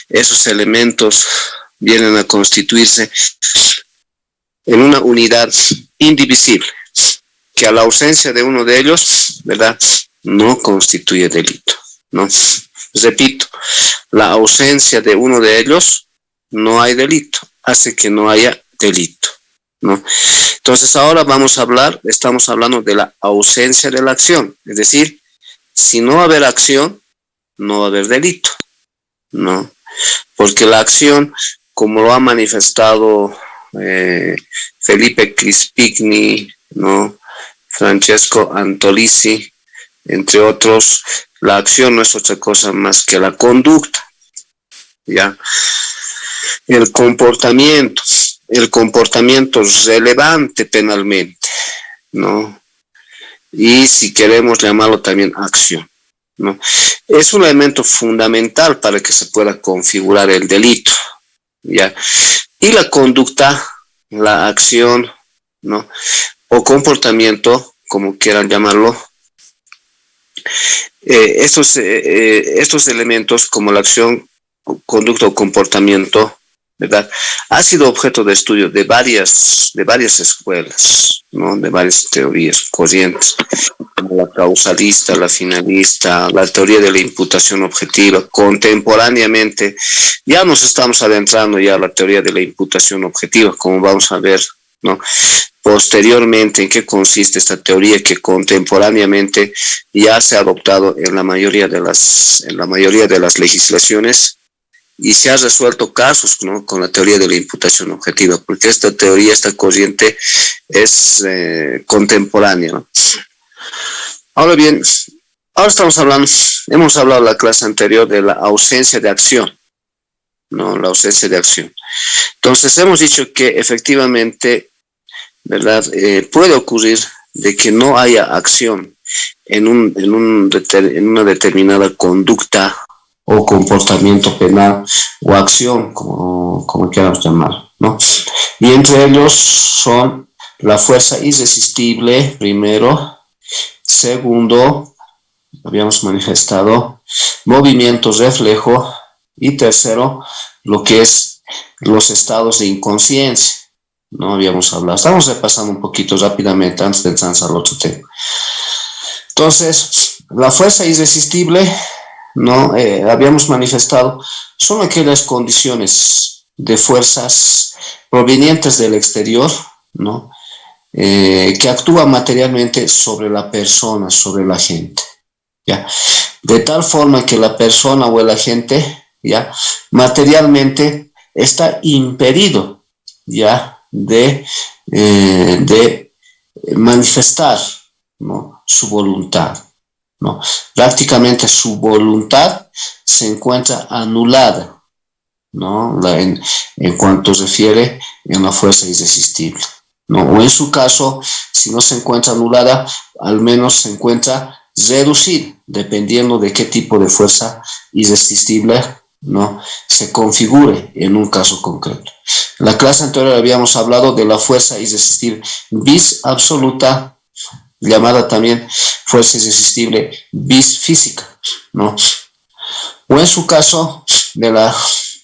esos elementos vienen a constituirse en una unidad indivisible, que a la ausencia de uno de ellos, ¿verdad?, no constituye delito, ¿no? Repito, la ausencia de uno de ellos no hay delito, hace que no haya delito, ¿no? Entonces ahora estamos hablando de la ausencia de la acción, es decir, si no va a haber acción, no va a haber delito, ¿no? Porque la acción, como lo ha manifestado Felipe Crispigni, ¿no?, Francesco Antolisi, entre otros, la acción no es otra cosa más que la conducta, ¿ya? El comportamiento relevante penalmente, ¿no? Y si queremos llamarlo también acción, ¿no? Es un elemento fundamental para que se pueda configurar el delito, ¿ya? Y la conducta, la acción, ¿no?, o comportamiento, como quieran llamarlo, estos elementos como la acción, conducta o comportamiento, ¿verdad?, ha sido objeto de estudio de varias escuelas, ¿no?, de varias teorías, corrientes, como la causalista, la finalista, la teoría de la imputación objetiva. Contemporáneamente ya nos estamos adentrando ya a la teoría de la imputación objetiva, como vamos a ver, ¿no?, posteriormente en qué consiste esta teoría, que contemporáneamente ya se ha adoptado en la mayoría de las legislaciones, y se ha resuelto casos, ¿no?, con la teoría de la imputación objetiva, porque esta teoría, esta corriente es contemporánea, ¿no? Ahora bien, hemos hablado en la clase anterior de la ausencia de acción, ¿no?, la ausencia de acción. Entonces hemos dicho que efectivamente, ¿verdad?, puede ocurrir de que no haya acción en una determinada conducta o comportamiento penal o acción, como queramos llamar, ¿no? Y entre ellos son la fuerza irresistible, primero; segundo, habíamos manifestado, movimiento reflejo; y tercero, lo que es los estados de inconsciencia, ¿no? Habíamos hablado. Estamos repasando un poquito rápidamente antes de transar al otro tema. Entonces, la fuerza irresistible, ¿no?, habíamos manifestado, son aquellas condiciones de fuerzas provenientes del exterior, ¿no?, que actúan materialmente sobre la persona, sobre el agente, ¿ya? De tal forma que la persona o el agente, ¿ya?, materialmente está impedido, ¿ya?, de manifestar, ¿no?, su voluntad, ¿no? Prácticamente su voluntad se encuentra anulada, ¿no?, en cuanto refiere en la fuerza irresistible, ¿no? O en su caso, si no se encuentra anulada, al menos se encuentra reducida, dependiendo de qué tipo de fuerza irresistible, ¿no?, se configure en un caso concreto. En la clase anterior habíamos hablado de la fuerza irresistible bis absoluta, llamada también fuerza irresistible bis física, ¿no? O en su caso, de la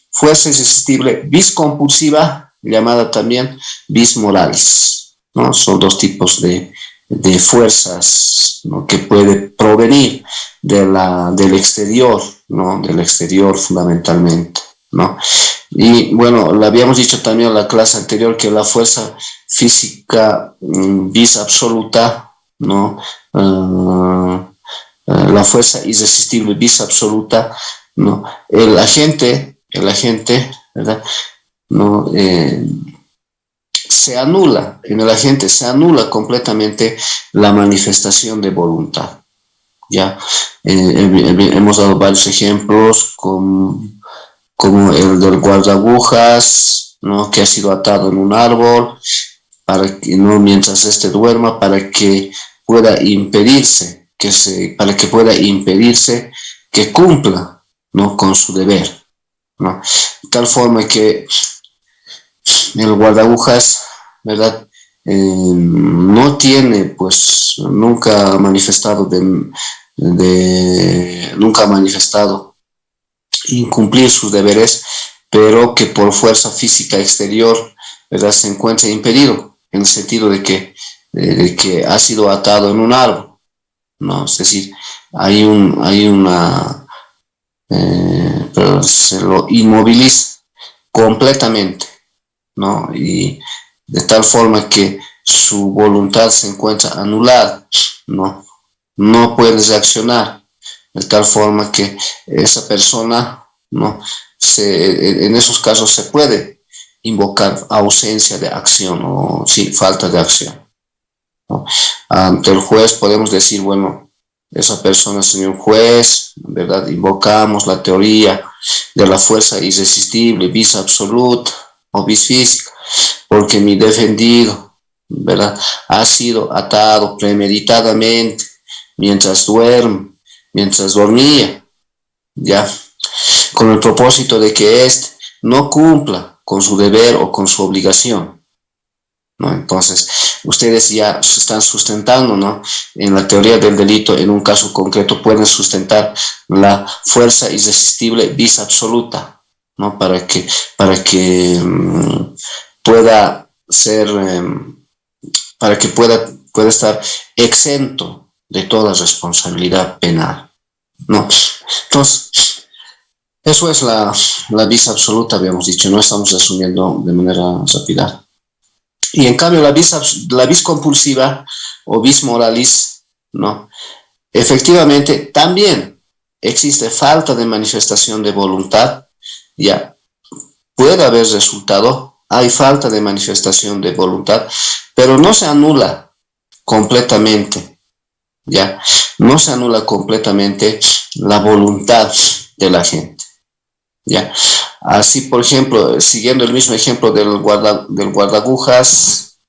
fuerza irresistible bis compulsiva, llamada también bis moralis, ¿no? Son dos tipos de fuerzas, ¿no?, que puede provenir del exterior, ¿no?, del exterior fundamentalmente, ¿no? Y bueno, le habíamos dicho también en la clase anterior que la fuerza física bis absoluta, ¿no?, la fuerza irresistible bis absoluta, ¿no?, el agente, ¿verdad?, ¿no?, se anula, en el agente se anula completamente la manifestación de voluntad, ¿ya? Hemos dado varios ejemplos, como el del guardaagujas, ¿no?, que ha sido atado en un árbol, para que, ¿no?, mientras éste duerma, para que pueda impedirse que cumpla, ¿no?, con su deber, ¿no? De tal forma que el guardaagujas, ¿verdad?, no tiene, pues, nunca ha manifestado incumplir sus deberes, pero que por fuerza física exterior, ¿verdad?, se encuentra impedido, en el sentido de que ha sido atado en un árbol, ¿no? Es decir, hay una, pero se lo inmoviliza completamente, ¿no? Y de tal forma que su voluntad se encuentra anulada, ¿no? No puede reaccionar, de tal forma que esa persona, ¿no?, en esos casos se puede invocar ausencia de acción o sí, falta de acción, ¿no? Ante el juez podemos decir, bueno, esa persona, señor juez, ¿verdad?, invocamos la teoría de la fuerza irresistible, vis absoluta o vis física, porque mi defendido, ¿verdad?, ha sido atado premeditadamente mientras mientras dormía, ya, con el propósito de que éste no cumpla con su deber o con su obligación, ¿no? Entonces, ustedes ya se están sustentando, ¿no?, en la teoría del delito, en un caso concreto, pueden sustentar la fuerza irresistible vis absoluta, ¿no?, para que pueda ser, para que pueda estar exento de toda responsabilidad penal, ¿no? Entonces, eso es la vis absoluta, habíamos dicho, no estamos resumiendo de manera rápida. Y en cambio la vis compulsiva o vis moralis, ¿no?, efectivamente también existe falta de manifestación de voluntad, ya, puede haber resultado, hay falta de manifestación de voluntad, pero no se anula completamente, ya, no se anula completamente la voluntad de la gente, ya. Así, por ejemplo, siguiendo el mismo ejemplo del guardagujas,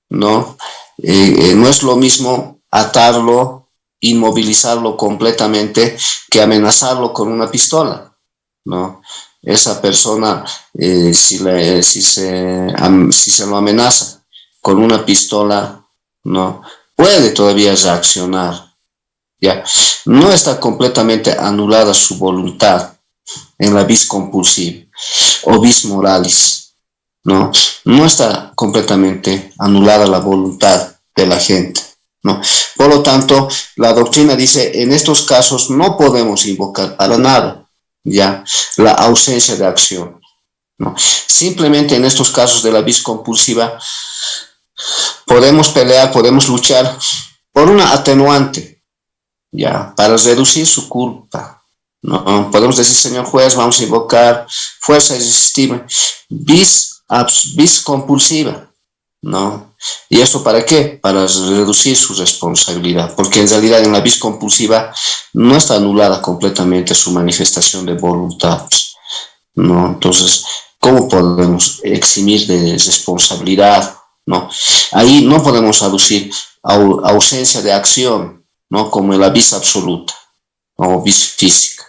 ¿no? No es lo mismo atarlo, inmovilizarlo completamente, que amenazarlo con una pistola, ¿no? Esa persona, si se lo amenaza con una pistola, ¿no?, puede todavía reaccionar, ¿ya? No está completamente anulada su voluntad en la vis compulsiva o vis moralis, ¿no? No está completamente anulada la voluntad de la gente, ¿no? Por lo tanto, la doctrina dice, en estos casos no podemos invocar para nada, ¿ya?, la ausencia de acción, ¿no? Simplemente en estos casos de la vis compulsiva podemos pelear, podemos luchar por una atenuante, ¿ya?, para reducir su culpa, ¿no? Podemos decir, señor juez, vamos a invocar fuerza irresistible, vis compulsiva, ¿no? ¿Y esto para qué? Para reducir su responsabilidad, porque en realidad en la vis compulsiva no está anulada completamente su manifestación de voluntad, ¿no? Entonces, ¿cómo podemos eximir de responsabilidad, ¿no? Ahí no podemos aducir ausencia de acción, ¿no?, como en la vis absoluta o vis física,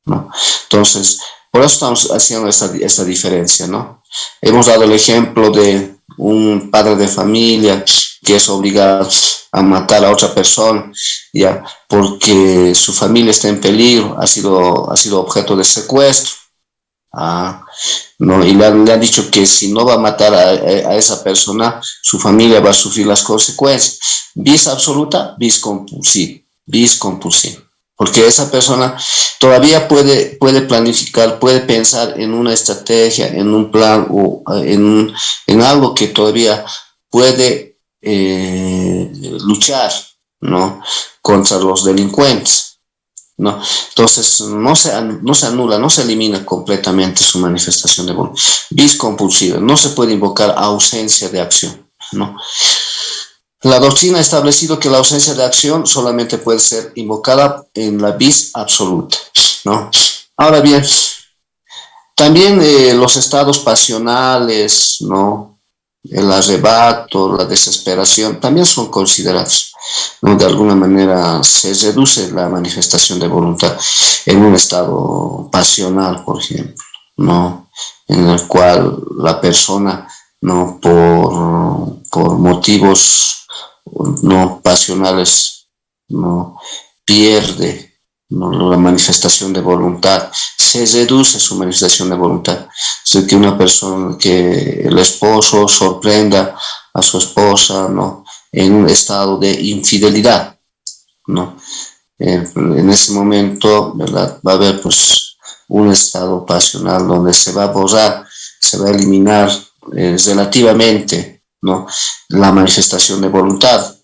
¿no? Entonces, por eso estamos haciendo esta diferencia, ¿no? Hemos dado el ejemplo de un padre de familia que es obligado a matar a otra persona, ya, porque su familia está en peligro, ha sido objeto de secuestro, ¿no? Y le han dicho que si no va a matar a esa persona, su familia va a sufrir las consecuencias. Vis absoluta, vis compulsiva. Porque esa persona todavía puede planificar, puede pensar en una estrategia, en un plan o en algo que todavía puede luchar, ¿no?, contra los delincuentes, ¿no? Entonces no se anula, no se elimina completamente su manifestación de voluntad. Vis compulsiva, no se puede invocar ausencia de acción, ¿no? La doctrina ha establecido que la ausencia de acción solamente puede ser invocada en la vis absoluta, ¿no? Ahora bien, también los estados pasionales, ¿no?, el arrebato, la desesperación, también son considerados, ¿no? De alguna manera se reduce la manifestación de voluntad en un estado pasional, por ejemplo, ¿no?, en el cual la persona, ¿no?, por motivos no pasionales, ¿no?, pierde ¿no? La manifestación de voluntad, se reduce su manifestación de voluntad. O sea, que una persona, que el esposo sorprenda a su esposa, ¿no? En un estado de infidelidad, ¿no? En ese momento, ¿verdad? Va a haber pues un estado pasional donde se va a borrar, se va a eliminar relativamente, ¿no? La manifestación de voluntad.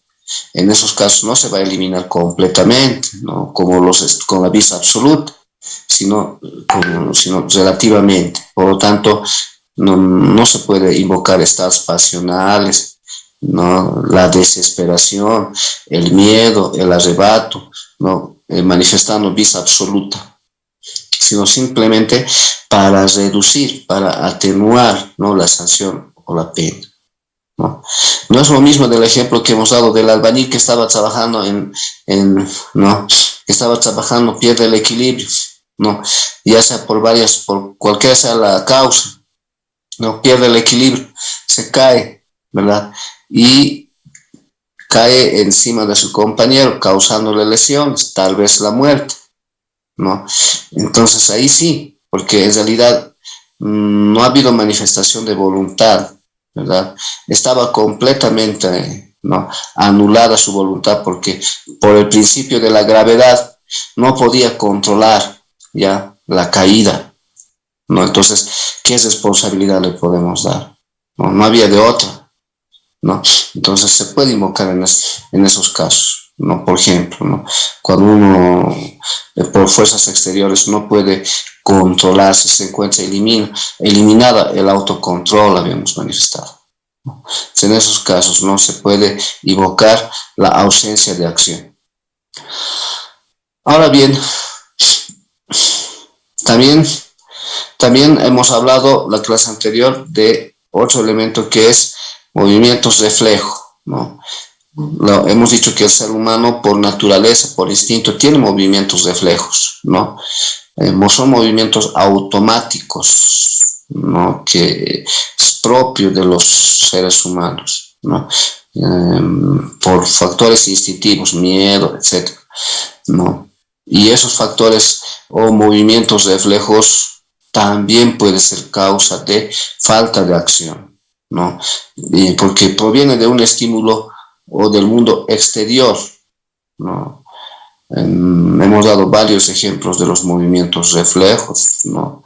En esos casos no se va a eliminar completamente, ¿no? Con la vista absoluta, sino relativamente. Por lo tanto, no se puede invocar estados pasionales, ¿no? La desesperación, el miedo, el arrebato, ¿no? Manifestando vista absoluta, sino simplemente para reducir, para atenuar, ¿no? La sanción o la pena. ¿No? No es lo mismo del ejemplo que hemos dado del albañil que estaba trabajando ¿no? Que estaba trabajando, pierde el equilibrio, ¿no? Ya sea por cualquiera sea la causa, ¿no? Pierde el equilibrio, se cae, ¿verdad? Y cae encima de su compañero, causándole lesiones, tal vez la muerte, ¿no? Entonces ahí sí, porque en realidad no ha habido manifestación de voluntad, ¿verdad? Estaba completamente, ¿no? Anulada su voluntad porque por el principio de la gravedad no podía controlar ya la caída, ¿no? Entonces, ¿qué responsabilidad le podemos dar? No había de otra, ¿no? Entonces se puede invocar en esos casos, ¿no? Por ejemplo, ¿no? Cuando uno por fuerzas exteriores no puede controlarse, se encuentra eliminada el autocontrol, habíamos manifestado. En esos casos no se puede invocar la ausencia de acción. Ahora bien, también hemos hablado la clase anterior de otro elemento que es movimientos reflejo, ¿no? Hemos dicho que el ser humano por naturaleza, por instinto, tiene movimientos reflejos, ¿no? Son movimientos automáticos, ¿no? Que es propio de los seres humanos, ¿no? Por factores instintivos, miedo, etc., ¿no? Y esos factores o movimientos reflejos también pueden ser causa de falta de acción, ¿no? Porque proviene de un estímulo o del mundo exterior, ¿no? Hemos dado varios ejemplos de los movimientos reflejos, ¿no?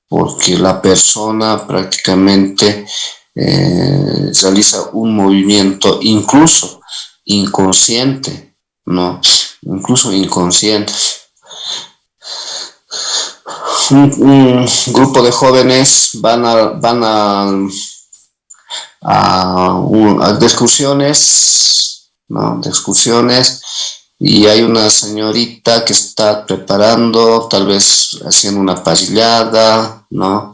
Porque la persona prácticamente realiza un movimiento incluso inconsciente, ¿no? Incluso inconsciente. Un grupo de jóvenes van a excursiones, ¿no? De excursiones, y hay una señorita que está preparando, tal vez haciendo una parrillada, ¿no?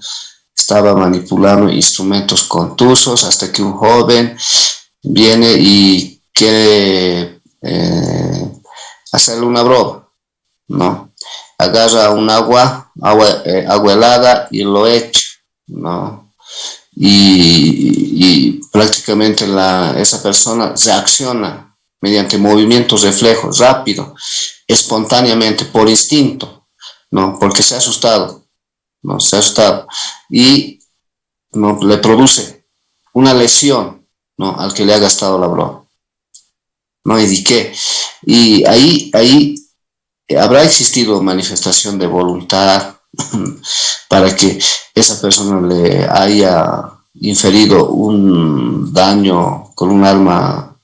Estaba manipulando instrumentos contusos hasta que un joven viene y quiere hacerle una broma, ¿no? Agarra un agua helada y lo echa, ¿no? Y prácticamente esa persona reacciona mediante movimientos reflejos, rápido, espontáneamente, por instinto, ¿no? Porque se ha asustado, ¿no? Se ha asustado y, ¿no? Le produce una lesión, ¿no? Al que le ha gastado la broma, ¿no? Y ahí habrá existido manifestación de voluntad para que esa persona le haya inferido un daño con un arma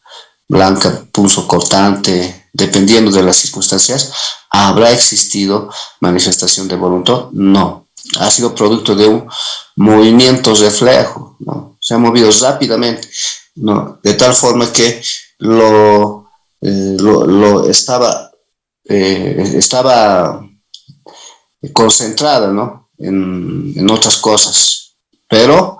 blanca, punzocortante, dependiendo de las circunstancias. ¿Habrá existido manifestación de voluntad? No. Ha sido producto de un movimiento reflejo, ¿no? Se ha movido rápidamente, ¿no? De tal forma que estaba concentrada, ¿no? En otras cosas, pero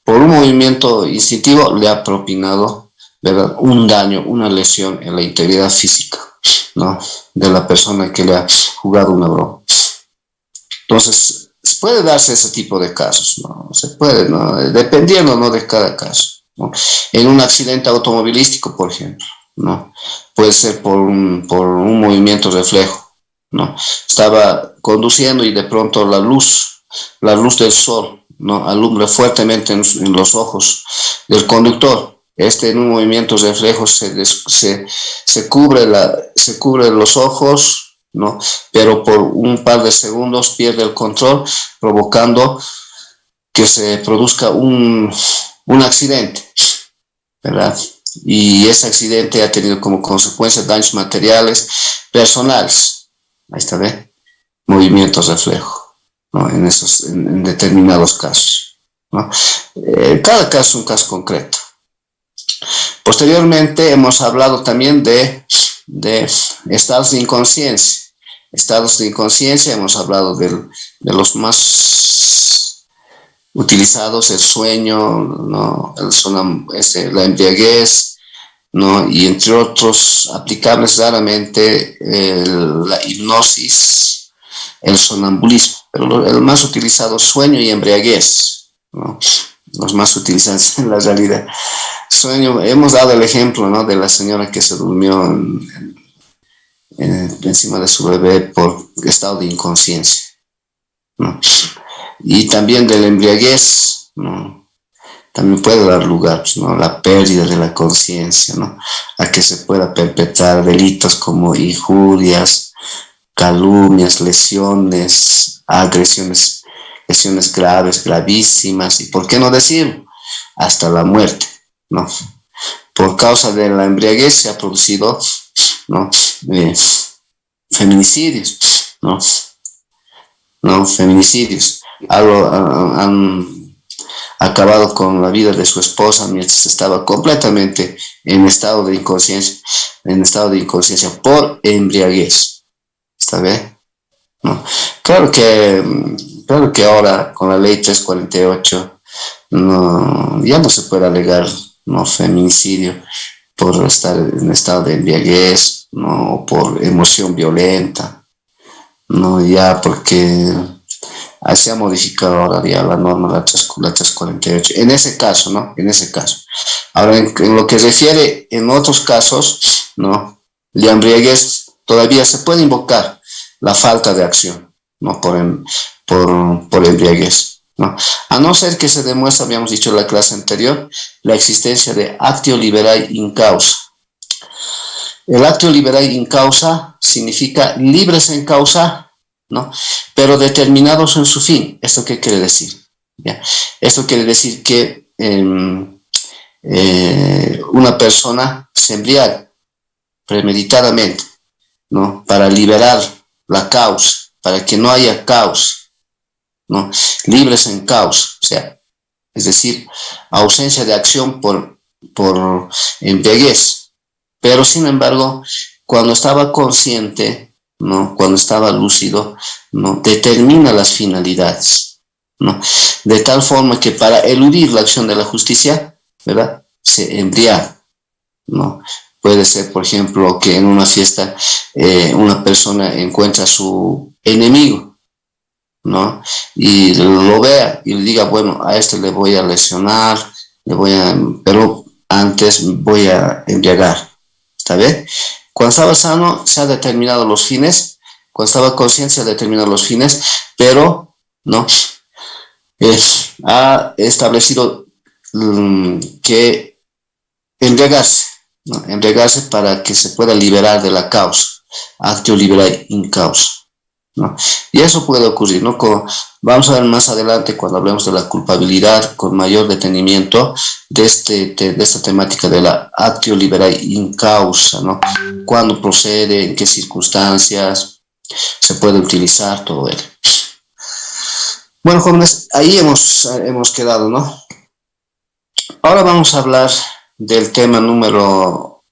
por un movimiento instintivo le ha propinado, ¿verdad?, un daño, una lesión en la integridad física, ¿no?, de la persona que le ha jugado una broma. Entonces, puede darse ese tipo de casos, ¿no? Se puede, ¿no? Dependiendo, ¿no?, de cada caso, ¿no? En un accidente automovilístico, por ejemplo, ¿no? Puede ser por un movimiento reflejo, ¿no? Estaba conduciendo y de pronto la luz del sol, ¿no? Alumbra fuertemente en los ojos del conductor. En un movimiento reflejo se cubre los ojos, ¿no? Pero por un par de segundos pierde el control, provocando que se produzca un accidente, ¿verdad? Y ese accidente ha tenido como consecuencia daños materiales personales. Ahí está, ¿ve? Movimientos reflejo, ¿no? En determinados casos, ¿no? Cada caso es un caso concreto. Posteriormente hemos hablado también de estados de inconsciencia. Estados de inconsciencia, hemos hablado de los más utilizados, el sueño, ¿no? La embriaguez, ¿no? Y entre otros aplicables raramente la hipnosis, el sonambulismo, pero el más utilizado sueño y embriaguez, ¿no? Los más utilizados en la realidad. Sueño, hemos dado el ejemplo, ¿no? De la señora que se durmió encima de su bebé por estado de inconsciencia, ¿no? Y también de la embriaguez, ¿no? También puede dar lugar, ¿no? La pérdida de la conciencia, ¿no? A que se pueda perpetrar delitos como injurias, calumnias, lesiones, agresiones, lesiones graves, gravísimas, y por qué no decirlo, hasta la muerte, ¿no? Por causa de la embriaguez se ha producido, ¿no? Feminicidios, ¿no? ¿No? Feminicidios. Han acabado con la vida de su esposa mientras estaba completamente en estado de inconsciencia por embriaguez. ¿Está bien? ¿No? Claro que ahora con la ley 348 no, ya no se puede alegar, ¿no? Feminicidio por estar en estado de embriaguez, ¿no? Por emoción violenta, ¿no? Ya porque se ha modificado ahora ya la norma, la 348. En ese caso, ¿no? En ese caso. Ahora, en lo que refiere en otros casos, ¿no? La embriaguez todavía se puede invocar la falta de acción, ¿no? Por embriaguez, ¿no? A no ser que se demuestre, habíamos dicho en la clase anterior, la existencia de actio liberae in causa. El actio liberae in causa significa libres en causa, ¿no? Pero determinados en su fin. ¿Esto qué quiere decir? ¿Ya? Esto quiere decir que una persona se embriaga premeditadamente, ¿no? Para liberar la causa, para que no haya causa, ¿no? Libres en causa, o sea, es decir, ausencia de acción por embriaguez. Pero sin embargo, cuando estaba consciente, ¿no? Cuando estaba lúcido, ¿no? Determina las finalidades, ¿no? De tal forma que para eludir la acción de la justicia, ¿verdad? Se embriaga, ¿no? Puede ser, por ejemplo, que en una fiesta una persona encuentra a su enemigo, ¿no? Y lo vea y le diga, bueno, a este le voy a lesionar, pero antes voy a embriagar. ¿Está bien? Cuando estaba sano se ha determinado los fines, cuando estaba consciente se ha determinado los fines, pero no ha establecido que embriagarse, ¿no? Embriagarse para que se pueda liberar de la causa, actio liberae in causa, ¿no? Y eso puede ocurrir, ¿no? Vamos a ver más adelante cuando hablemos de la culpabilidad con mayor detenimiento de esta temática de la actio liberae in causa, ¿no? Cuándo procede, en qué circunstancias se puede utilizar, todo ello. Bueno, jóvenes, ahí hemos quedado, ¿no? Ahora vamos a hablar del tema número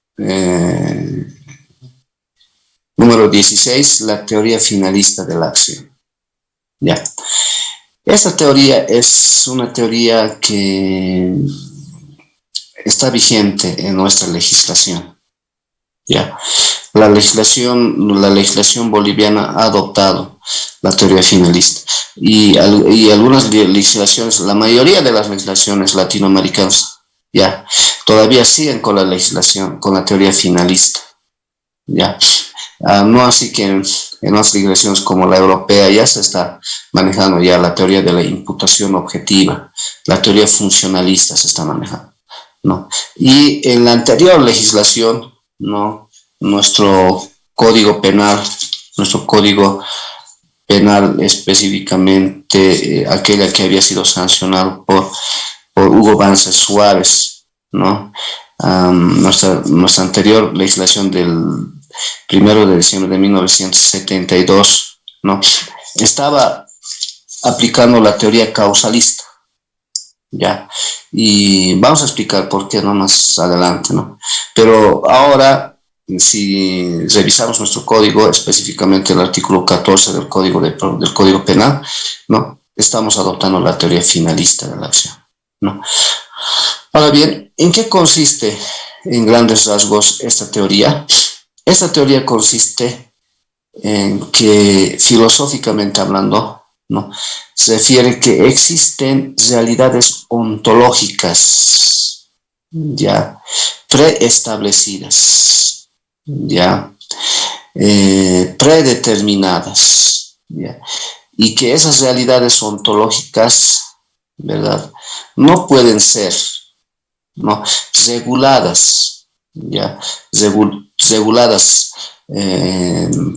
16, la teoría finalista de la acción. Ya. Esta teoría es una teoría que está vigente en nuestra legislación. Ya. La legislación boliviana ha adoptado la teoría finalista y algunas legislaciones, la mayoría de las legislaciones latinoamericanas, todavía siguen con la legislación, con la teoría finalista. Ya. No así que en otras legislaciones como la europea ya se está manejando ya la teoría de la imputación objetiva, la teoría funcionalista se está manejando, ¿no? Y en la anterior legislación, ¿no? Nuestro código penal, nuestro código penal específicamente aquella que había sido sancionado por Hugo Banzer Suárez, ¿no? Nuestra anterior legislación del 1 de diciembre de 1972, ¿no? Estaba aplicando la teoría causalista, ¿ya? Y vamos a explicar por qué, ¿no? Más adelante, ¿no? Pero ahora, si revisamos nuestro código, específicamente el artículo 14 del Código Penal, ¿no? Estamos adoptando la teoría finalista de la acción, ¿no? Ahora bien, ¿en qué consiste en grandes rasgos esta teoría? Esta teoría consiste en que, filosóficamente hablando, ¿no? Se refiere que existen realidades ontológicas, ya, preestablecidas, ya, predeterminadas, ya, y que esas realidades ontológicas, ¿verdad?, no pueden ser, ¿no?, reguladas, ya, reguladas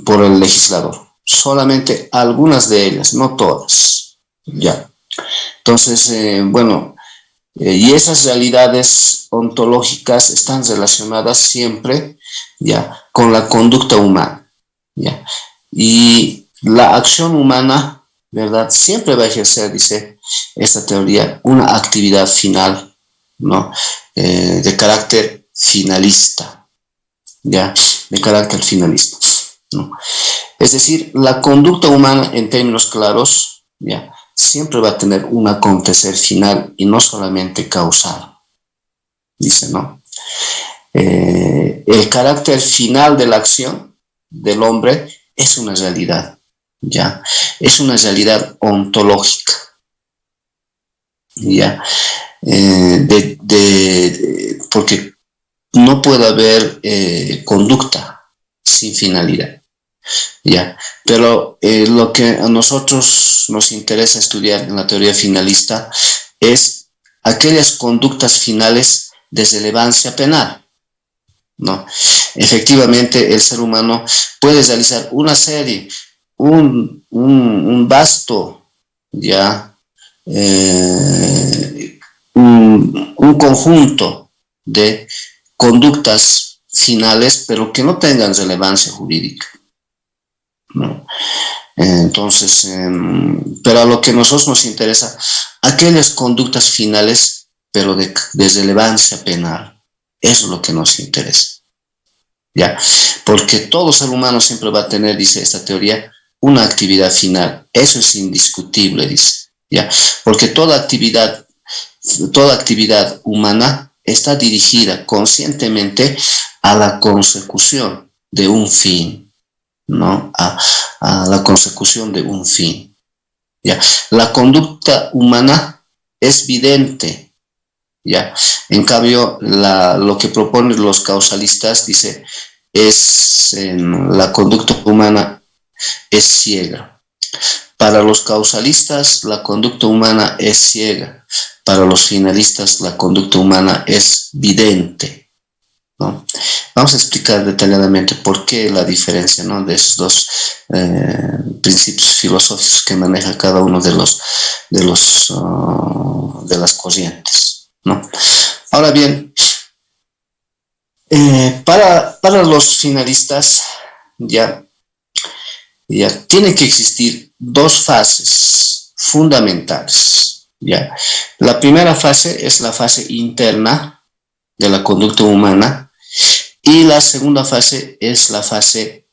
por el legislador. Solamente algunas de ellas, no todas, ya. Entonces, y esas realidades ontológicas están relacionadas siempre, ya, con la conducta humana, ya. Y la acción humana, ¿verdad?, siempre va a ejercer, dice esta teoría, una actividad final, ¿no?, de carácter finalista, ya, de carácter finalista, ¿no? Es decir, la conducta humana, en términos claros, ya, siempre va a tener un acontecer final y no solamente causal, dice, ¿no? El carácter final de la acción del hombre es una realidad, ya, es una realidad ontológica, ya, porque no puede haber conducta sin finalidad, ya. Pero lo que a nosotros nos interesa estudiar en la teoría finalista es aquellas conductas finales de relevancia penal, ¿no? Efectivamente, el ser humano puede realizar una serie, un vasto, ya, un conjunto de conductas finales, pero que no tengan relevancia jurídica, ¿no? Entonces, pero a lo que a nosotros nos interesa, aquellas conductas finales, pero de relevancia penal, eso es lo que nos interesa, ¿ya? Porque todo ser humano siempre va a tener, dice esta teoría, una actividad final, eso es indiscutible, dice, ¿ya? Porque toda actividad humana está dirigida conscientemente a la consecución de un fin, ¿no? A la consecución de un fin, ¿ya? La conducta humana es vidente, ¿ya? En cambio, lo que proponen los causalistas, dice, la conducta humana es ciega. Para los causalistas, la conducta humana es ciega. Para los finalistas, la conducta humana es vidente, ¿no? Vamos a explicar detalladamente por qué la diferencia, ¿no?, de esos dos principios filosóficos que maneja cada uno de las corrientes, ¿no? Ahora bien, para los finalistas ya tiene que existir dos fases fundamentales, ¿ya? La primera fase es la fase interna de la conducta humana y la segunda fase es la fase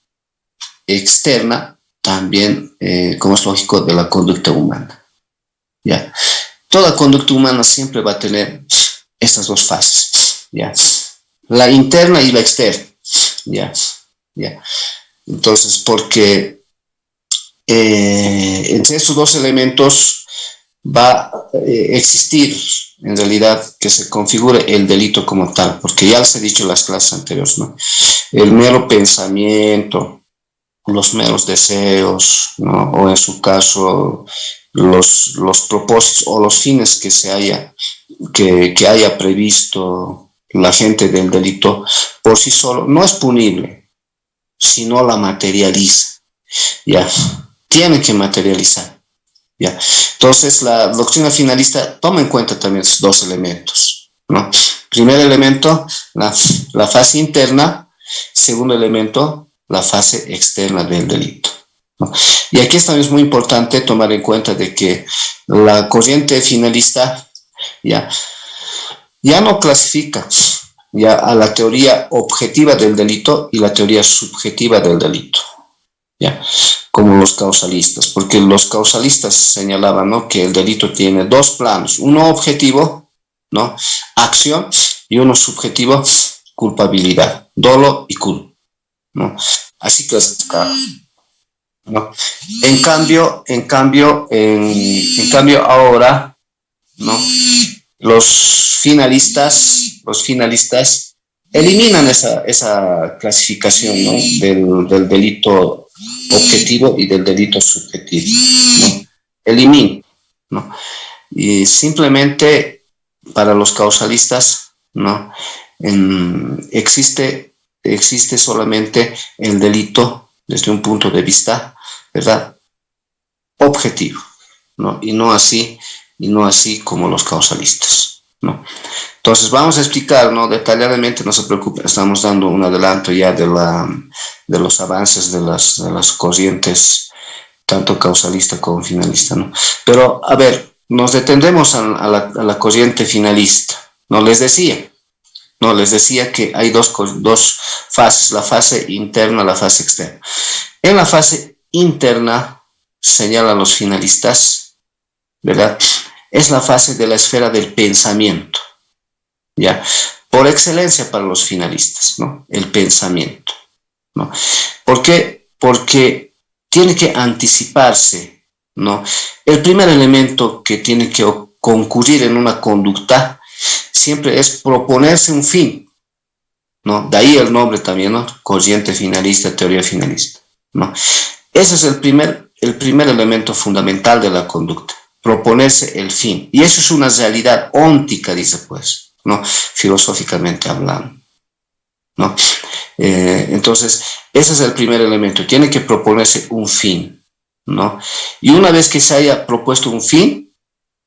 externa, también, como es lógico, de la conducta humana, ¿ya? Toda conducta humana siempre va a tener estas dos fases, ¿ya? La interna y la externa, ¿ya? Entonces, porque entre estos dos elementos va a existir, en realidad, que se configure el delito como tal, porque ya les he dicho en las clases anteriores, ¿no? El mero pensamiento, los meros deseos, ¿no? O en su caso, los propósitos o los fines que haya previsto la gente del delito por sí solo, no es punible, sino la materializa, ¿ya? Tiene que materializar, ¿ya? Entonces, la doctrina finalista toma en cuenta también esos dos elementos, ¿no? Primer elemento, la fase interna. Segundo elemento, la fase externa del delito, ¿no? Y aquí también es muy importante tomar en cuenta de que la corriente finalista ya, ya no clasifica ya a la teoría objetiva del delito y la teoría subjetiva del delito, ya, como los causalistas, porque los causalistas señalaban, ¿no?, que el delito tiene dos planos, uno objetivo, ¿no?, acción, y uno subjetivo, culpabilidad, dolo y culpa, ¿no? Así que, ¿no? En cambio ahora, ¿no?, los finalistas eliminan esa clasificación, ¿no?, del delito objetivo y del delito subjetivo, ¿no? Eliminan, ¿no? Y simplemente para los causalistas, ¿no?, existe solamente el delito desde un punto de vista, ¿verdad?, objetivo, ¿no? Y no así como los causalistas, ¿no? Entonces vamos a explicar, ¿no?, detalladamente, no se preocupen, estamos dando un adelanto ya de los avances de las corrientes, tanto causalista como finalista, ¿no? Pero, a ver, nos detendremos a la corriente finalista, ¿no? Les decía que hay dos fases, la fase interna, la fase externa. En la fase interna, señalan los finalistas, ¿verdad?, es la fase de la esfera del pensamiento, ¿ya? Por excelencia para los finalistas, ¿no?, el pensamiento, ¿no? ¿Por qué? Porque tiene que anticiparse, ¿no? El primer elemento que tiene que concurrir en una conducta siempre es proponerse un fin, ¿no? De ahí el nombre también, ¿no?, corriente finalista, teoría finalista, ¿no? Ese es el primer elemento fundamental de la conducta, proponerse el fin. Y eso es una realidad óntica, dice, pues, ¿no?, filosóficamente hablando, ¿no? Entonces, ese es el primer elemento, tiene que proponerse un fin, ¿no? Y una vez que se haya propuesto un fin,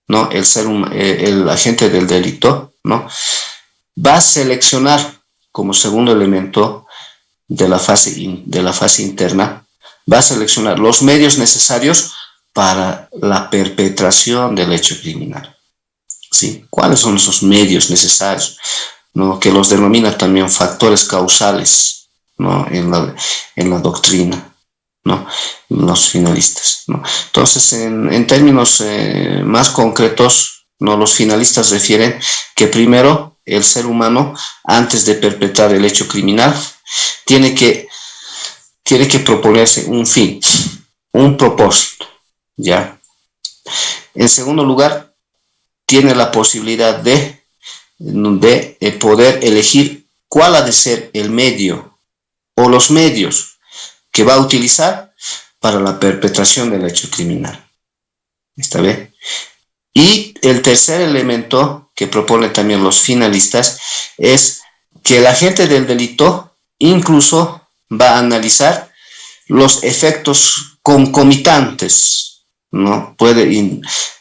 ¿no?, el agente del delito, ¿no?, va a seleccionar como segundo elemento de la fase interna, va a seleccionar los medios necesarios para la perpetración del hecho criminal, ¿sí? ¿Cuáles son esos medios necesarios, ¿no?, que los denomina también factores causales, ¿no?, en la doctrina, ¿no?, los finalistas, ¿no? Entonces, en términos más concretos, ¿no?, los finalistas refieren que primero el ser humano, antes de perpetrar el hecho criminal, tiene que proponerse un fin, un propósito, ¿ya? En segundo lugar, tiene la posibilidad de poder elegir cuál ha de ser el medio o los medios que va a utilizar para la perpetración del hecho criminal. ¿Está bien? Y el tercer elemento que proponen también los finalistas es que el agente del delito incluso va a analizar los efectos concomitantes, ¿no?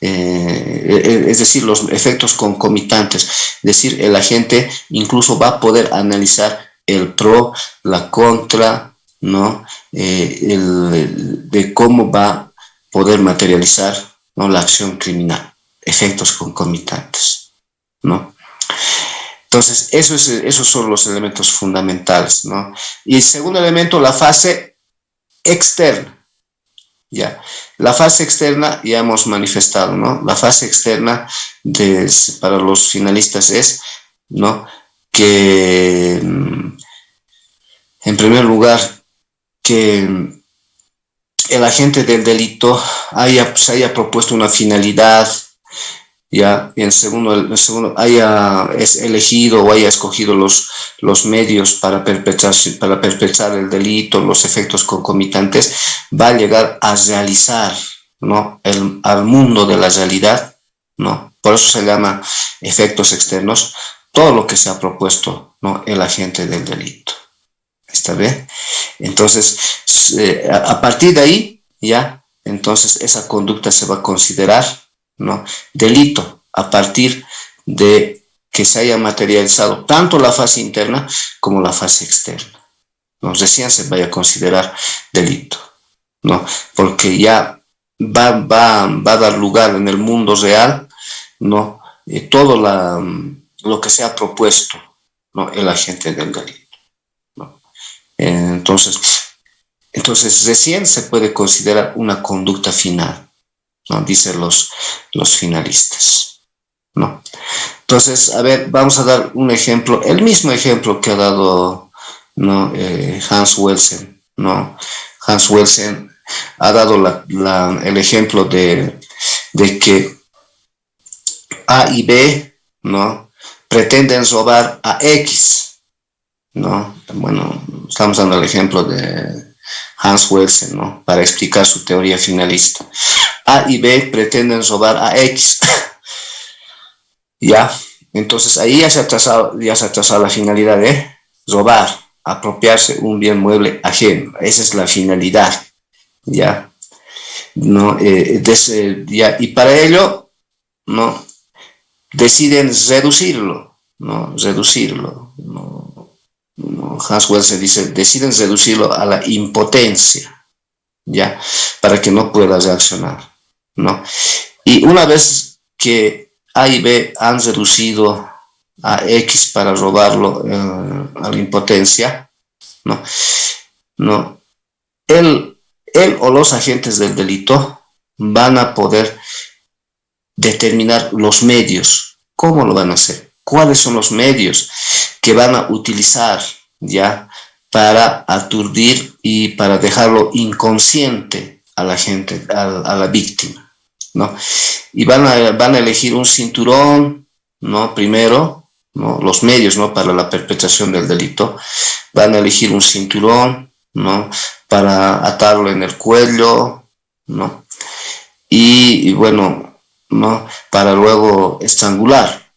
Es decir, los efectos concomitantes. Es decir, el agente incluso va a poder analizar el pro, la contra, ¿no?, de cómo va a poder materializar, ¿no?, la acción criminal, efectos concomitantes, ¿no? Entonces, esos son los elementos fundamentales, ¿no? Y el segundo elemento, la fase externa, ¿ya? La fase externa ya hemos manifestado, ¿no? La fase externa para los finalistas es, ¿no?, que, en primer lugar, que el agente del delito se haya propuesto una finalidad, ya en segundo haya es elegido o haya escogido los medios para perpetrar el delito, los efectos concomitantes, va a llegar a realizar, ¿no? Al mundo de la realidad, ¿no? Por eso se llama efectos externos, todo lo que se ha propuesto, ¿no? El agente del delito. ¿Está bien? Entonces, a partir de ahí, ya, entonces esa conducta se va a considerar, ¿no? Delito a partir de que se haya materializado tanto la fase interna como la fase externa, ¿no? Recién se vaya a considerar delito, ¿no? Porque ya va a dar lugar en el mundo real, ¿no? Todo lo que se ha propuesto, ¿no? El agente del delito, ¿no? Entonces, recién se puede considerar una conducta final, ¿no? Dicen los finalistas, ¿no? Entonces, a ver, vamos a dar un ejemplo, el mismo ejemplo que ha dado, ¿no? Hans Welsing, ¿no? Hans Welsing ha dado el ejemplo de que A y B, ¿no? Pretenden robar a X, ¿no? Bueno, estamos dando el ejemplo de Hans Welsing, ¿no? Para explicar su teoría finalista. A y B pretenden robar a X. Ya, entonces ahí ya se ha trazado la finalidad de robar, apropiarse un bien mueble ajeno. Esa es la finalidad, ya, ¿no? Ya, y para ello, ¿no? Deciden reducirlo, ¿no? Reducirlo, ¿no? Hans Welsing dice, deciden reducirlo a la impotencia, ya, para que no pueda reaccionar, ¿no? Y una vez que A y B han reducido a X para robarlo a la impotencia, ¿no? ¿No? Él o los agentes del delito van a poder determinar los medios. ¿Cómo lo van a hacer? ¿Cuáles son los medios que van a utilizar, ya, para aturdir y para dejarlo inconsciente a la gente, a la víctima, ¿no? Y van a elegir un cinturón, ¿no? Primero, ¿no? Los medios, ¿no? Para la perpetración del delito. Van a elegir un cinturón, ¿no? Para atarlo en el cuello, ¿no? Y bueno, ¿no? Para luego estrangular,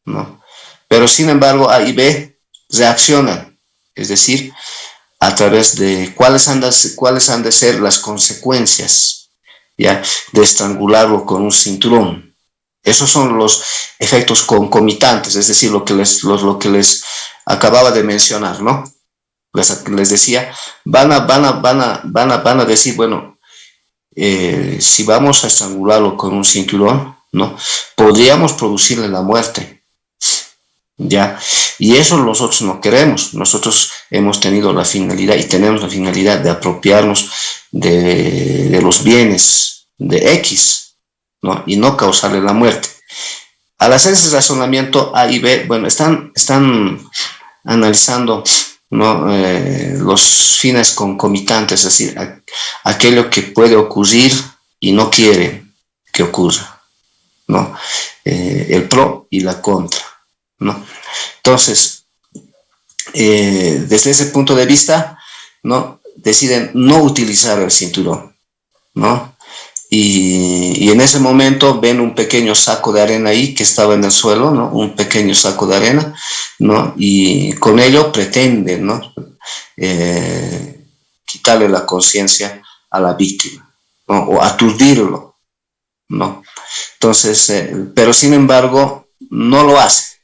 ¿no? Pero sin embargo A y B reaccionan, es decir, a través de cuáles han de ser las consecuencias, ¿ya? De estrangularlo con un cinturón. Esos son los efectos concomitantes, es decir, lo que les acababa de mencionar, ¿no? Les decía, van a decir, bueno, si vamos a estrangularlo con un cinturón, ¿no? Podríamos producirle la muerte, ¿ya? Y eso nosotros no queremos. Nosotros hemos tenido la finalidad y tenemos la finalidad de apropiarnos de los bienes de X, ¿no? Y no causarle la muerte. Al hacer ese razonamiento, A y B, bueno, están analizando, ¿no? Los fines concomitantes, es decir, aquello que puede ocurrir y no quiere que ocurra, ¿no? El pro y la contra, ¿no? Entonces, desde ese punto de vista, ¿no? Deciden no utilizar el cinturón, ¿no? Y en ese momento ven un pequeño saco de arena ahí que estaba en el suelo, ¿no? Un pequeño saco de arena, ¿no? Y con ello pretenden, ¿no? Quitarle la conciencia a la víctima, ¿no? O aturdirlo, ¿no? Entonces, pero sin embargo, no lo hace,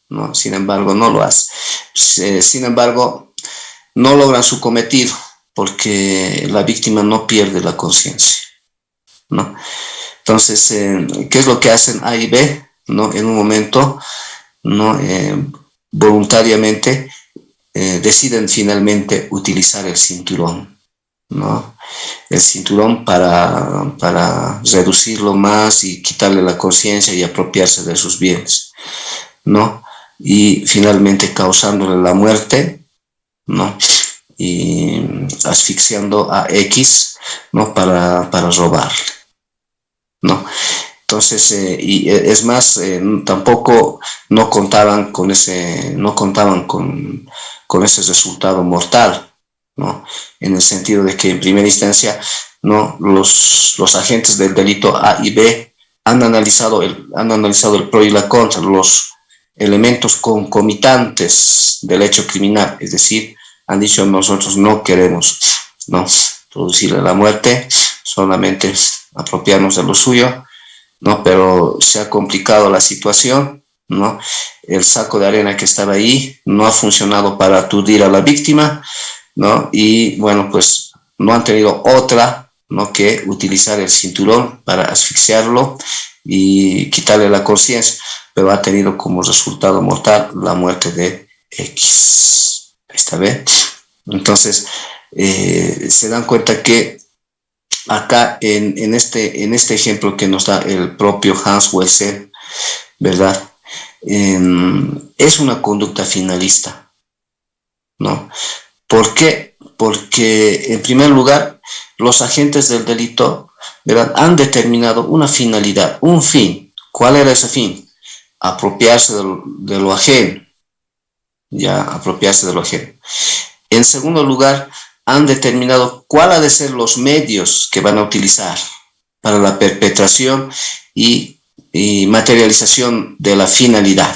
¿no? Sin embargo, no lo hace. Sin embargo, no logran su cometido porque la víctima no pierde la conciencia, ¿no? Entonces, ¿qué es lo que hacen A y B, ¿no? En un momento, ¿no? Voluntariamente deciden finalmente utilizar el cinturón, ¿no? El cinturón para reducirlo más y quitarle la conciencia y apropiarse de sus bienes, ¿no? Y finalmente causándole la muerte, ¿no? Y asfixiando a X, ¿no? Para robarle, ¿no? Entonces, y es más, tampoco no contaban con con ese resultado mortal, ¿no? En el sentido de que en primera instancia, ¿no? Los agentes del delito A y B han analizado el pro y la contra, los elementos concomitantes del hecho criminal, es decir, han dicho nosotros no queremos, ¿no? Producirle la muerte, solamente apropiarnos de lo suyo, ¿no? Pero se ha complicado la situación, ¿no? El saco de arena que estaba ahí no ha funcionado para aturdir a la víctima, ¿no? Y bueno, pues no han tenido otra, ¿no? Que utilizar el cinturón para asfixiarlo y quitarle la conciencia, pero ha tenido como resultado mortal la muerte de X. ¿Está bien? Entonces, se dan cuenta que acá en este ejemplo que nos da el propio Hans Wessel, ¿verdad? Es una conducta finalista, ¿no? ¿Por qué? Porque en primer lugar, los agentes del delito, ¿verdad? Han determinado una finalidad, un fin. ¿Cuál era ese fin? Apropiarse de lo ajeno, ya, apropiarse de lo ajeno. En segundo lugar, han determinado cuál ha de ser los medios que van a utilizar para la perpetración y materialización de la finalidad,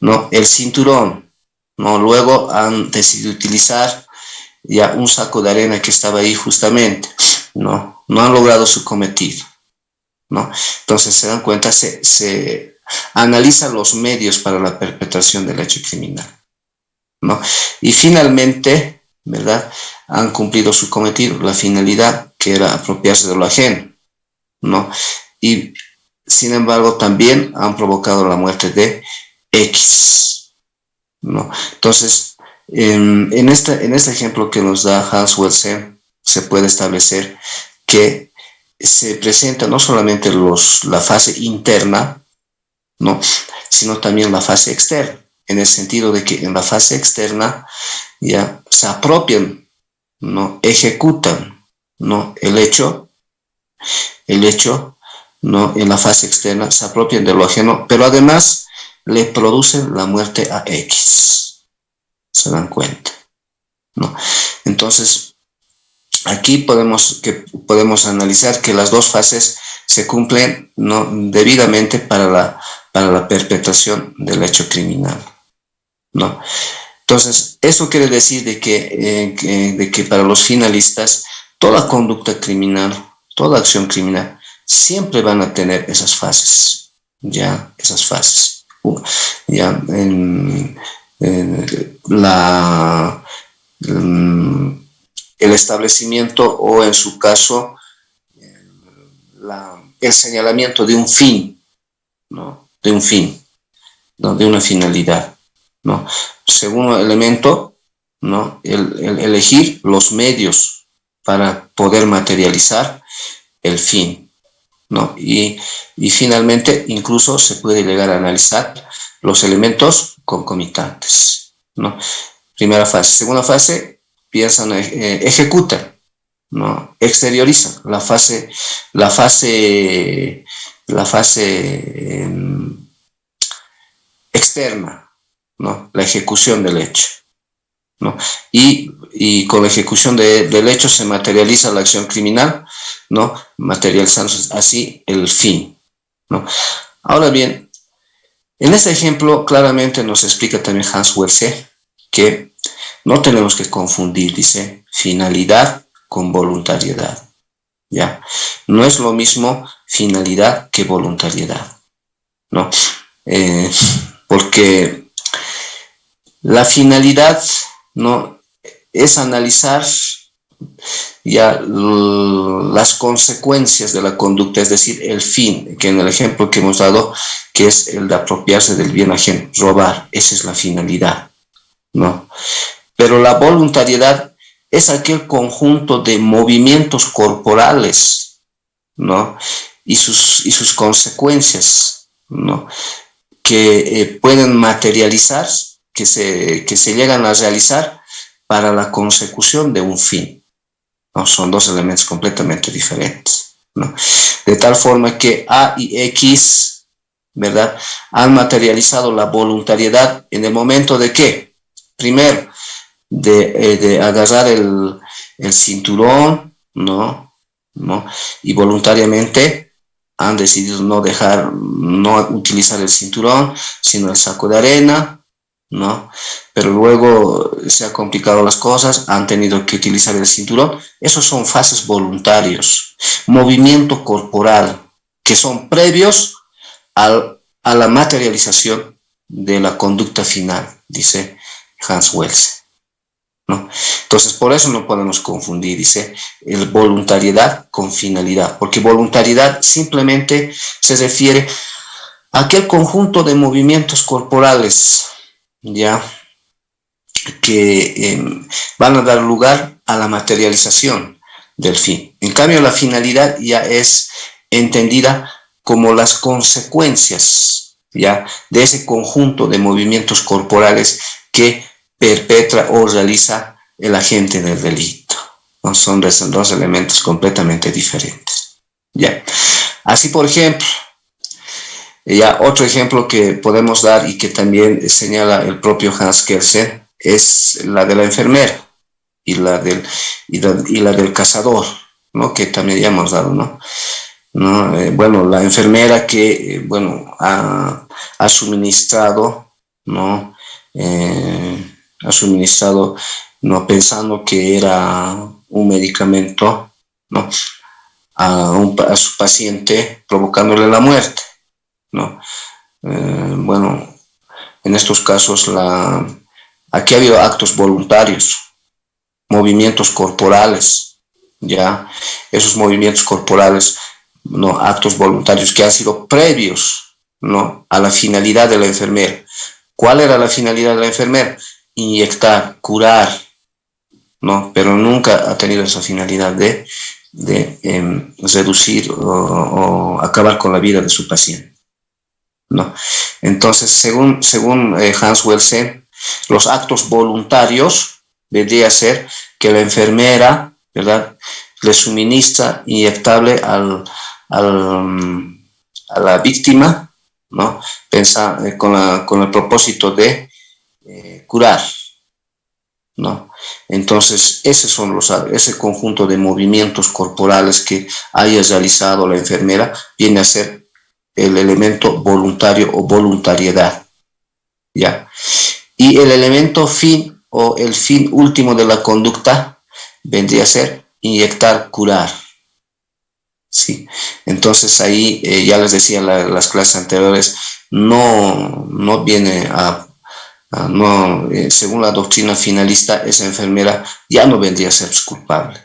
¿no? El cinturón, ¿no? Luego han decidido utilizar ya un saco de arena que estaba ahí justamente, ¿no? No han logrado su cometido, ¿no? Entonces se dan cuenta, se analizan los medios para la perpetración del hecho criminal, ¿no? Y finalmente, ¿verdad? Han cumplido su cometido, la finalidad que era apropiarse de lo ajeno, ¿no? Y sin embargo también han provocado la muerte de X, ¿no? Entonces, en este ejemplo que nos da Hans Wessel, se puede establecer que se presenta no solamente la fase interna, ¿no? Sino también la fase externa, en el sentido de que en la fase externa ya se apropian, ¿no? Ejecutan, ¿no? El hecho, ¿no? En la fase externa se apropian de lo ajeno, pero además le producen la muerte a X. Se dan cuenta, ¿no? Entonces, aquí podemos analizar que las dos fases se cumplen, ¿no? Debidamente para la perpetración del hecho criminal, ¿no? Entonces, eso quiere decir de que para los finalistas, toda conducta criminal, toda acción criminal, siempre van a tener esas fases, ya, esas fases. Ya, el establecimiento o en su caso el señalamiento de un fin, ¿no? De un fin, ¿no? De una finalidad, ¿no? Segundo elemento, ¿no? El elegir los medios para poder materializar el fin, ¿no? Y finalmente incluso se puede llegar a analizar los elementos concomitantes, ¿no? Primera fase. Segunda fase, piensan, ejecutan, ¿no? Exteriorizan la fase externa, ¿no? La ejecución del hecho, ¿no? Y con la ejecución del hecho se materializa la acción criminal, ¿no? Materializando así el fin, ¿no? Ahora bien, en este ejemplo claramente nos explica también Hans Wessel que no tenemos que confundir, dice, finalidad con voluntariedad, ¿ya? No es lo mismo finalidad que voluntariedad, ¿no? Porque la finalidad, ¿no? Es analizar ya las consecuencias de la conducta, es decir, el fin, que en el ejemplo que hemos dado, que es el de apropiarse del bien ajeno, robar, esa es la finalidad, ¿no? Pero la voluntariedad es aquel conjunto de movimientos corporales, ¿no? Y sus consecuencias, ¿no? Que pueden materializar, que se llegan a realizar para la consecución de un fin, ¿no? Son dos elementos completamente diferentes, ¿no? De tal forma que A y X, ¿verdad?, han materializado la voluntariedad en el momento de que, primero, de agarrar el cinturón, ¿no? Y voluntariamente han decidido no utilizar el cinturón, sino el saco de arena, ¿no? Pero luego se han complicado las cosas, han tenido que utilizar el cinturón. Esos son fases voluntarios, movimiento corporal, que son previos a la materialización de la conducta final, dice Hans Wells, ¿no? Entonces, por eso no podemos confundir, dice, el voluntariedad con finalidad, porque voluntariedad simplemente se refiere a aquel conjunto de movimientos corporales, ya, que van a dar lugar a la materialización del fin. En cambio, la finalidad ya es entendida como las consecuencias, ya, de ese conjunto de movimientos corporales que perpetra o realiza el agente del delito, ¿no? Son dos elementos completamente diferentes, ya. Así, por ejemplo, ya otro ejemplo que podemos dar y que también señala el propio Hans Kelsen es la de la enfermera y la del cazador, ¿no? Que también ya hemos dado, ¿no? Bueno, la enfermera que, bueno, ha suministrado, ¿no? Ha suministrado, ¿no?, pensando que era un medicamento, ¿no?, a su paciente, provocándole la muerte, ¿no? Bueno, en estos casos aquí ha habido actos voluntarios, movimientos corporales, ya, esos movimientos corporales, ¿no?, actos voluntarios que han sido previos, ¿no?, a la finalidad de la enfermera. ¿Cuál era la finalidad de la enfermera? Inyectar, curar, ¿no? Pero nunca ha tenido esa finalidad de reducir o acabar con la vida de su paciente, ¿no? Entonces, según Hans Welsen, los actos voluntarios vendría a ser que la enfermera, ¿verdad?, le suministra inyectable a la víctima, ¿no?, con el propósito de curar, ¿no? Entonces, ese conjunto de movimientos corporales que haya realizado la enfermera viene a ser el elemento voluntario o voluntariedad, ¿ya? Y el elemento fin o el fin último de la conducta vendría a ser inyectar, curar, ¿sí? Entonces ahí, ya les decía en las clases anteriores, no viene según la doctrina finalista, esa enfermera ya no vendría a ser culpable,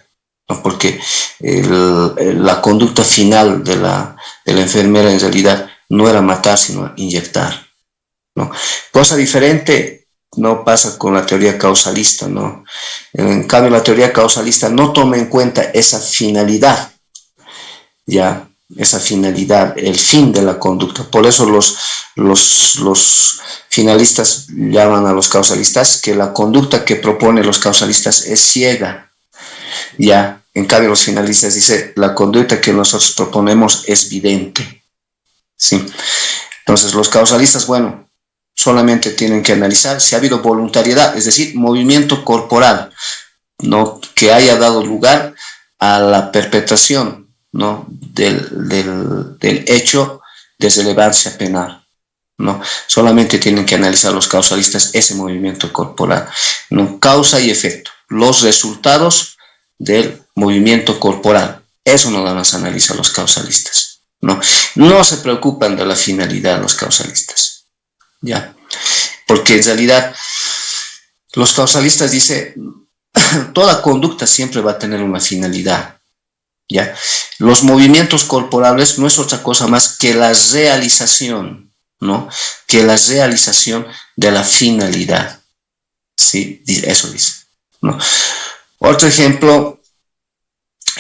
¿no? Porque la conducta final de la enfermera en realidad no era matar, sino inyectar, ¿no? Cosa diferente no pasa con la teoría causalista, ¿no? En cambio, la teoría causalista no toma en cuenta esa finalidad, ya, esa finalidad, el fin de la conducta. Por eso los finalistas llaman a los causalistas que la conducta que proponen los causalistas es ciega, ya. En cambio, los finalistas dicen la conducta que nosotros proponemos es vidente, ¿sí? Entonces, los causalistas, bueno, solamente tienen que analizar si ha habido voluntariedad, es decir, movimiento corporal, ¿no?, que haya dado lugar a la perpetración, ¿no?, del hecho de relevancia penal, ¿no? Solamente tienen que analizar los causalistas ese movimiento corporal, ¿no? Causa y efecto, los resultados del movimiento corporal, eso no lo van a analizar los causalistas, ¿no? No se preocupan de la finalidad los causalistas, ¿ya? Porque en realidad los causalistas dicen toda conducta siempre va a tener una finalidad, ¿ya? Los movimientos corporales no es otra cosa más que la realización, ¿no?, que la realización de la finalidad, ¿sí? Eso dice, ¿no? Otro ejemplo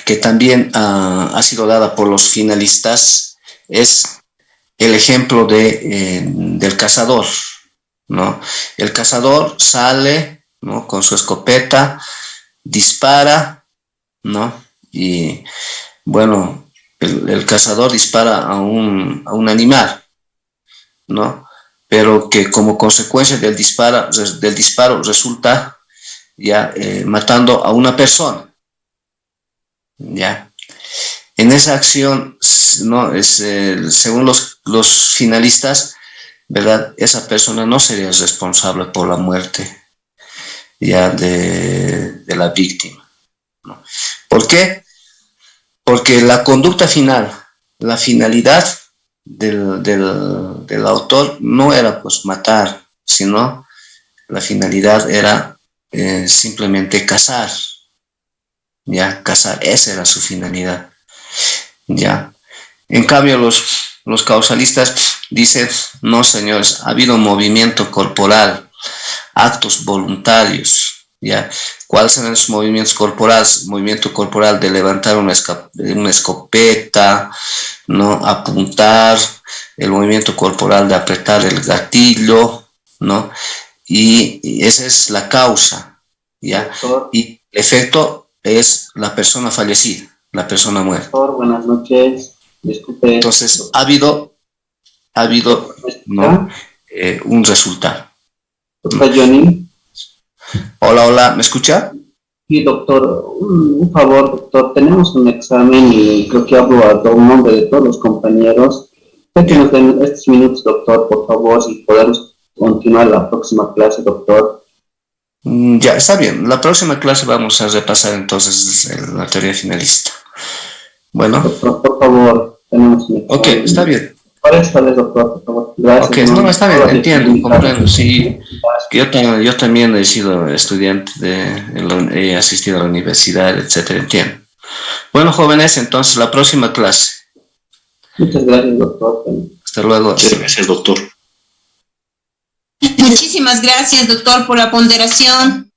que también ha sido dada por los finalistas es el ejemplo del cazador, ¿no? El cazador sale, ¿no?, con su escopeta, dispara, ¿no? Y bueno, el cazador dispara a un animal, ¿no? Pero que como consecuencia del disparo resulta ya matando a una persona, ¿ya? En esa acción, ¿no? Según los finalistas, ¿verdad? Esa persona no sería responsable por la muerte ya de la víctima, ¿no? ¿Por qué? Porque la conducta final, la finalidad del autor no era pues matar, sino la finalidad era simplemente cazar, ya, cazar, esa era su finalidad, ya. En cambio, los causalistas dicen, no señores, ha habido movimiento corporal, actos voluntarios, ¿ya? ¿Cuáles son los movimientos corporales? Movimiento corporal de levantar una escopeta, ¿no? Apuntar, el movimiento corporal de apretar el gatillo, ¿no? Y esa es la causa, ¿ya? Doctor. Y el efecto es la persona fallecida, la persona muerta. Doctor, buenas noches. Disculpe. Entonces, ha habido ¿no? Un resultado. Doctor Johnny. Hola, ¿me escucha? Sí, doctor, un favor, doctor, tenemos un examen y creo que hablo a nombre de todos los compañeros. Sé que nos den estos minutos, doctor, por favor, si podemos continuar la próxima clase, doctor. Ya, está bien. La próxima clase vamos a repasar entonces la teoría finalista. Bueno. Doctor, por favor, tenemos un examen. Ok, está bien. Para esta vez, doctor, por favor. Gracias. Ok, no, está bien, entiendo, comprendo. Sí, yo también he sido estudiante, he asistido a la universidad, etcétera, entiendo. Bueno, jóvenes, entonces la próxima clase. Muchas gracias, doctor. Hasta luego. Muchas gracias, doctor. Muchísimas gracias, doctor, por la ponderación.